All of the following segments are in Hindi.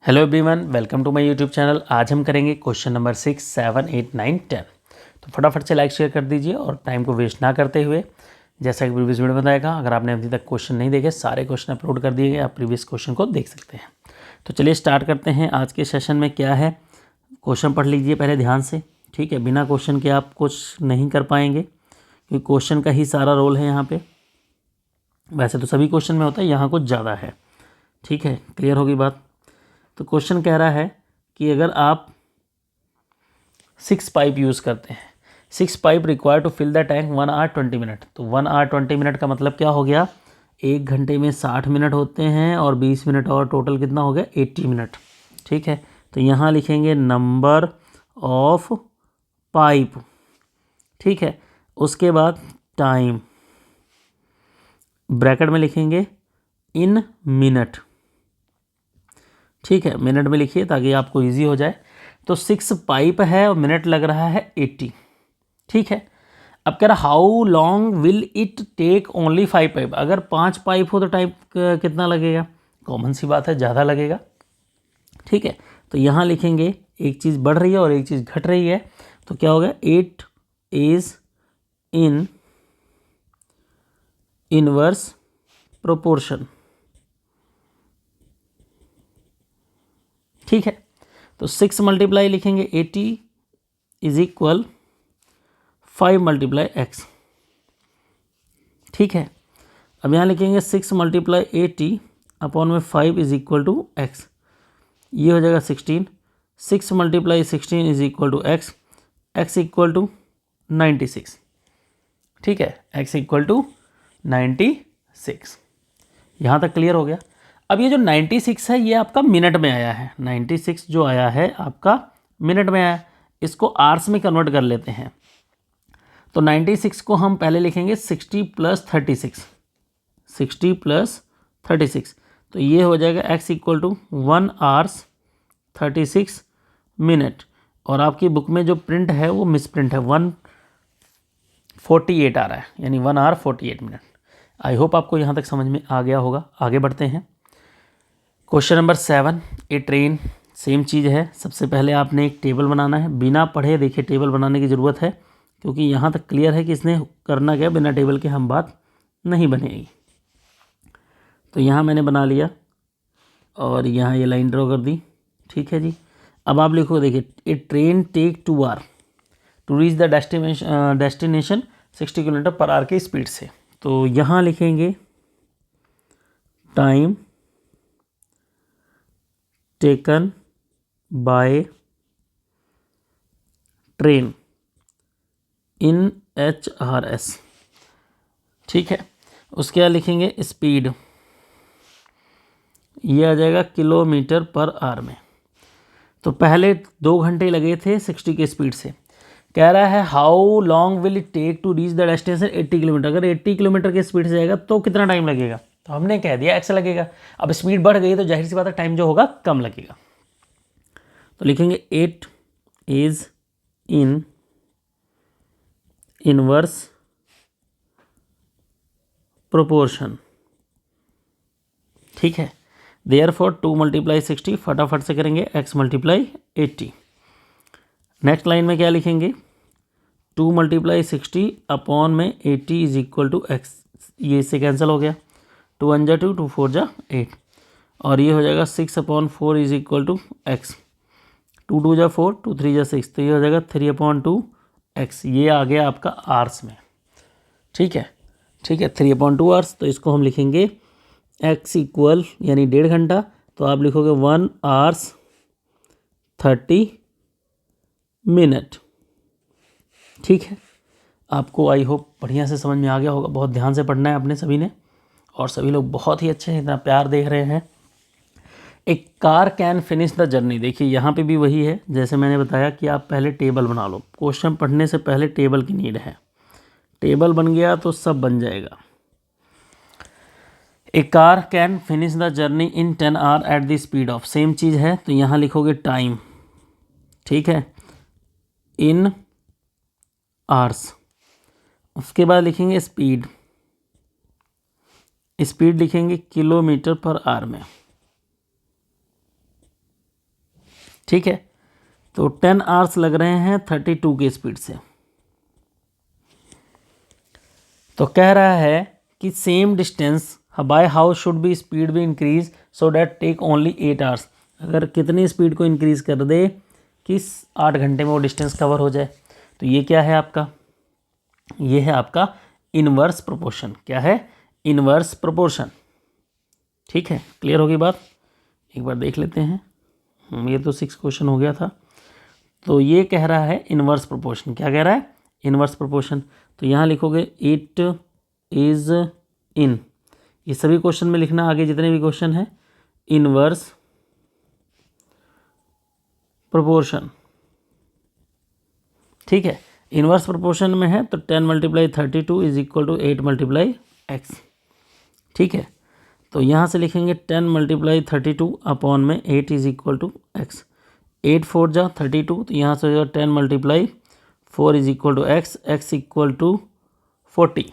Hello everyone, welcome to my YouTube channel. आज हम करेंगे क्वेश्चन नंबर 6, 7, 8, 9, 10। तो फटाफट से लाइक शेयर कर दीजिए और टाइम को वेस्ट ना करते हुए, जैसा कि प्रीवियस वीडियो में बताएगा, अगर आपने अभी तक क्वेश्चन नहीं देखे, सारे क्वेश्चन अपलोड कर दिए गए, आप प्रीवियस क्वेश्चन को देख सकते हैं। तो चलिए स्टार्ट करते हैं। आज के सेशन में क्या है, क्वेश्चन पढ़ लीजिए पहले ध्यान से, ठीक है। बिना क्वेश्चन के आप कुछ नहीं कर पाएंगे, क्योंकि क्वेश्चन का ही सारा रोल है यहाँ पे। वैसे तो सभी क्वेश्चन में होता है, यहाँ कुछ ज़्यादा है, ठीक है। क्लियर होगी बात। तो क्वेश्चन कह रहा है कि अगर आप 6 पाइप यूज़ करते हैं, 6 pipe require to fill the tank 1 hour 20 minute. तो 1 आवर 20 मिनट का मतलब क्या हो गया, 1 घंटे में 60 मिनट होते हैं और 20 मिनट और टोटल कितना हो गया, 80 मिनट, ठीक है। तो यहाँ लिखेंगे नंबर ऑफ पाइप, ठीक है। उसके बाद टाइम, ब्रैकेट में लिखेंगे इन मिनट, ठीक है। मिनट में लिखिए ताकि आपको इजी हो जाए। तो 6 पाइप है और मिनट लग रहा है 80, ठीक है। अब कह रहा how long will it take only 5 pipe. अगर 5 पाइप हो तो टाइम कितना लगेगा, कॉमन सी बात है, ज़्यादा लगेगा, ठीक है। तो यहाँ लिखेंगे एक चीज़ बढ़ रही है और एक चीज़ घट रही है, तो क्या होगा, 8 इज इन इनवर्स प्रोपोर्शन, ठीक है। तो 6 मल्टीप्लाई लिखेंगे 80 इज इक्वल 5 मल्टीप्लाई एक्स, ठीक है। अब यहाँ लिखेंगे 6 मल्टीप्लाई 80 अपॉन में 5 इज इक्वल टू एक्स, ये हो जाएगा 16। 6 multiply 16 is equal to X, X equal to 96, ठीक है। X equal to 96। यहाँ तक क्लियर हो गया। अब ये जो 96 है ये आपका मिनट में आया है, 96 जो आया है आपका मिनट में आया है। इसको आवर्स में कन्वर्ट कर लेते हैं। तो 96 को हम पहले लिखेंगे 60 प्लस 36, 60 प्लस 36, तो ये हो जाएगा x equal to 1 hours 36 minute. और आपकी बुक में जो प्रिंट है वो मिस प्रिंट है, 148 आ रहा है, यानी 1 आवर 48 मिनट। आई होप आपको यहाँ तक समझ में आ गया होगा। आगे बढ़ते हैं। क्वेश्चन नंबर 7, ए ट्रेन। सेम चीज़ है। सबसे पहले आपने एक टेबल बनाना है, बिना पढ़े देखिए टेबल बनाने की ज़रूरत है, क्योंकि यहाँ तक क्लियर है कि इसने करना क्या, बिना टेबल के हम बात नहीं बनेगी। तो यहाँ मैंने बना लिया और यहाँ ये लाइन ड्रॉ कर दी, ठीक है जी। अब आप लिखो, देखिए a train take 2 hour to reach the destination 60 kilometre per hour की स्पीड से। तो यहाँ लिखेंगे time taken by train in HRS, ठीक है। उसके बाद लिखेंगे स्पीड, ये आ जाएगा किलोमीटर पर आवर में। तो पहले 2 घंटे लगे थे 60 की स्पीड से। कह रहा है how long will it take to reach the destination 80 kilometre. अगर 80 किलोमीटर की स्पीड से जाएगा तो कितना टाइम लगेगा, तो हमने कह दिया x लगेगा। अब स्पीड बढ़ गई तो जाहिर सी बात है टाइम जो होगा कम लगेगा। तो लिखेंगे 8 इज इन इनवर्स प्रोपोर्शन, ठीक है। देयरफॉर 2 मल्टीप्लाई 60, फटाफट से करेंगे x मल्टीप्लाई 80। नेक्स्ट लाइन में क्या लिखेंगे, 2 मल्टीप्लाई 60 अपॉन में 80 इज इक्वल टू एक्स, ये इससे कैंसिल हो गया, 2 1 जा 2, 2 4 जा 8, और ये हो जाएगा 6 upon 4 is equal to X, 2 2 जा 4, 2 3 जा 6, तो ये हो जाएगा 3 अपॉन 2 एक्स। ये आ गया आपका आर्स में, ठीक है, ठीक है। 3 अपॉन 2 आवर्स, तो इसको हम लिखेंगे x इक्वल यानी 1.5 घंटा, तो आप लिखोगे 1 आवर्स 30 मिनट, ठीक है। आपको आई होप बढ़िया से समझ में आ गया होगा। बहुत ध्यान से पढ़ना है आपने सभी ने, और सभी लोग बहुत ही अच्छे हैं, इतना प्यार देख रहे हैं। एक car can finish the journey, देखिए यहाँ पे भी वही है, जैसे मैंने बताया कि आप पहले टेबल बना लो। क्वेश्चन पढ़ने से पहले टेबल की नीड है, टेबल बन गया तो सब बन जाएगा। A car can finish the journey in 10 hour at the speed of, same चीज़ है, तो यहाँ लिखोगे टाइम, ठीक है, इन आवर्स। उसके बाद लिखेंगे स्पीड, स्पीड लिखेंगे किलोमीटर पर आवर में, ठीक है, तो 10 आवर्स लग रहे हैं 32 की स्पीड से। तो कह रहा है कि same distance by how should be speed be increase so that take only 8 hours. अगर कितनी स्पीड को इंक्रीज कर दे कि 8 घंटे में वो डिस्टेंस कवर हो जाए। तो ये क्या है आपका, ये है आपका इनवर्स प्रोपोर्शन। क्या है, इनवर्स प्रोपोर्शन। ठीक है, क्लियर होगी बात। एक बार देख लेते हैं। ये तो 6 क्वेश्चन हो गया था। तो ये कह रहा है इनवर्स प्रोपोर्शन। क्या कह रहा है, इनवर्स प्रोपोर्शन। तो यहाँ लिखोगे इट इज इन, ये सभी क्वेश्चन में लिखना, आगे जितने भी क्वेश्चन हैं, इनवर्स प्रोपोर्शन। ठीक है, इनवर्स प्रोपोर्शन में है तो 10 multiply 32 is equal to 8 multiply X. ठीक है, तो यहाँ से लिखेंगे 10 मल्टीप्लाई 32 अपॉन में 8 इज इक्वल टू एक्स। 8 4 जा 32, तो यहाँ से हो जाएगा 10 multiply 4 is equal to X. X equal to 40,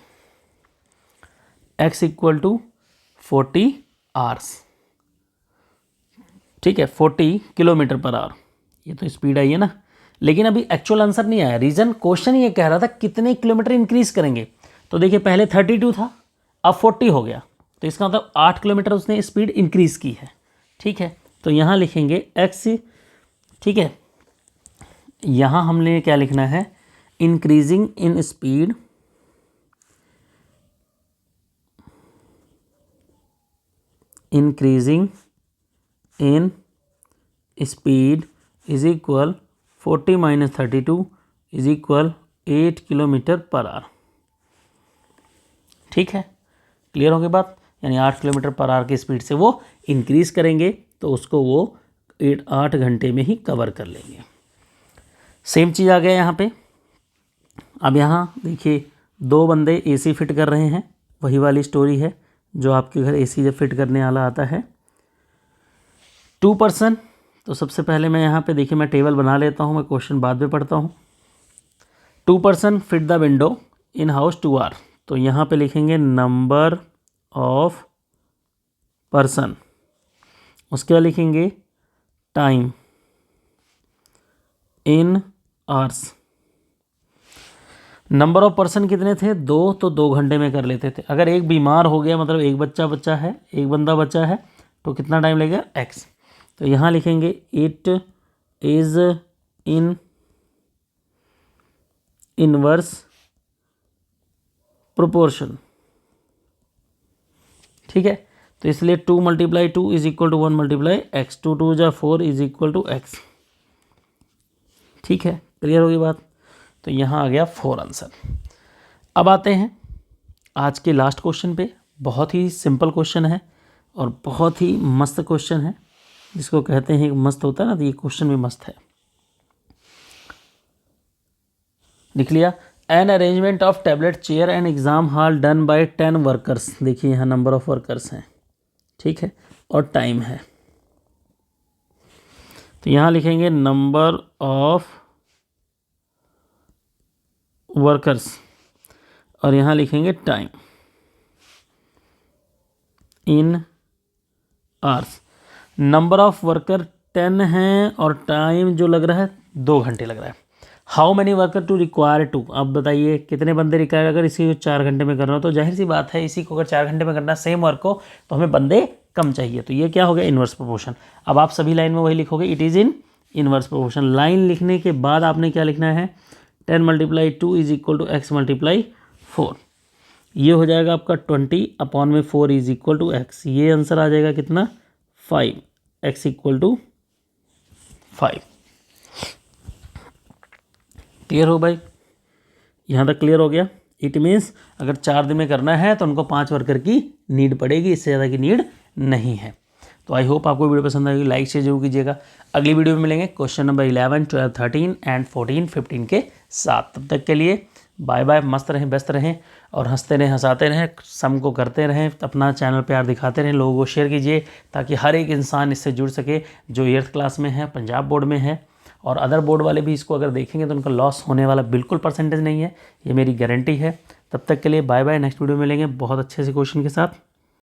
X equal to 40 hours. ठीक है, 40 किलोमीटर पर आवर, ये तो स्पीड आई है ना। लेकिन अभी एक्चुअल आंसर नहीं आया। रीज़न, क्वेश्चन ये कह रहा था कितने किलोमीटर इंक्रीज करेंगे। तो देखिए पहले 32 था, अब 40 हो गया, तो इसका मतलब 8 किलोमीटर उसने स्पीड इंक्रीज की है। ठीक है, तो यहाँ लिखेंगे एक्स। ठीक है, यहाँ हमने क्या लिखना है, increasing in speed, increasing in speed is equal 40 minus 32 is equal 8 kilometre per our. ठीक है, क्लियर होगी बात। यानी 8 किलोमीटर पर आवर की स्पीड से वो इंक्रीज करेंगे तो उसको वो 8 घंटे में ही कवर कर लेंगे। सेम चीज़ आ गया यहाँ पे। अब यहाँ देखिए 2 बंदे एसी फिट कर रहे हैं, वही वाली स्टोरी है जो आपके घर एसी जब फिट करने वाला आता है। 2 पर्सन, तो सबसे पहले मैं यहाँ पे देखिए मैं टेबल बना लेता हूँ, मैं क्वेश्चन बाद में पढ़ता हूँ। 2 person fit the window in house 2 hour. तो यहाँ पे लिखेंगे नंबर ऑफ पर्सन, उसके बाद लिखेंगे time in hours. Number of person कितने थे, 2, तो 2 घंटे में कर लेते थे। अगर एक बीमार हो गया, मतलब एक बच्चा है, एक बंदा बचा है, तो कितना टाइम लगेगा, एक्स। तो यहाँ लिखेंगे it is in inverse proportion. ठीक है, तो इसलिए 2 multiply 2 is equal to 1 multiply X. 2 2 जा 4 इज इक्वल टू एक्स। ठीक है, क्लियर होगी बात। तो यहाँ आ गया 4 आंसर। अब आते हैं आज के लास्ट क्वेश्चन पे। बहुत ही सिंपल क्वेश्चन है और बहुत ही मस्त क्वेश्चन है, जिसको कहते हैं मस्त होता है ना, तो ये क्वेश्चन भी मस्त है। लिख लिया, an arrangement of tablet chair and exam hall done by 10 workers. देखिए यहाँ नंबर ऑफ वर्कर्स हैं। ठीक है, और टाइम है, तो यहाँ लिखेंगे नंबर ऑफ वर्कर्स और यहाँ लिखेंगे time in hours. Number of worker 10 हैं और टाइम जो लग रहा है 2 घंटे लग रहा है। How many worker to require to, अब बताइए कितने बंदे रिक्वायर। अगर इसी को 4 घंटे में करना हो तो जाहिर सी बात है, इसी को अगर 4 घंटे में करना सेम वर्क को, तो हमें बंदे कम चाहिए। तो ये क्या हो गया, इनवर्स प्रोपोर्शन। अब आप सभी लाइन में वही लिखोगे, it is in inverse proportion. Line लिखने के बाद आपने क्या लिखना है, 10 multiply 2 is equal to X multiply 4। ये हो जाएगा आपका 20 अपॉन में 4 इज इक्वल टू एक्स। ये आंसर आ जाएगा कितना, 5, एक्स इक्वल टू 5। क्लियर हो भाई, यहाँ तक क्लियर हो गया। इट मीन्स अगर 4 दिन में करना है तो उनको 5 वर्कर की नीड पड़ेगी, इससे ज़्यादा की नीड नहीं है। तो आई होप आपको वीडियो पसंद आएगी, लाइक शेयर जरूर कीजिएगा। अगली वीडियो में मिलेंगे क्वेश्चन नंबर 11, 12, 13 एंड 14, 15 के साथ। तब तक के लिए बाय बाय, मस्त रहें, व्यस्त रहें और हंसते रहें, हंसाते रहें, सम को करते रहें, अपना चैनल प्यार दिखाते रहें, लोगों को शेयर कीजिए ताकि हर एक इंसान इससे जुड़ सके जो 8th क्लास में है, पंजाब बोर्ड में है। और अदर बोर्ड वाले भी इसको अगर देखेंगे तो उनका लॉस होने वाला बिल्कुल परसेंटेज नहीं है, ये मेरी गारंटी है। तब तक के लिए बाय बाय, नेक्स्ट वीडियो में मिलेंगे बहुत अच्छे से क्वेश्चन के साथ।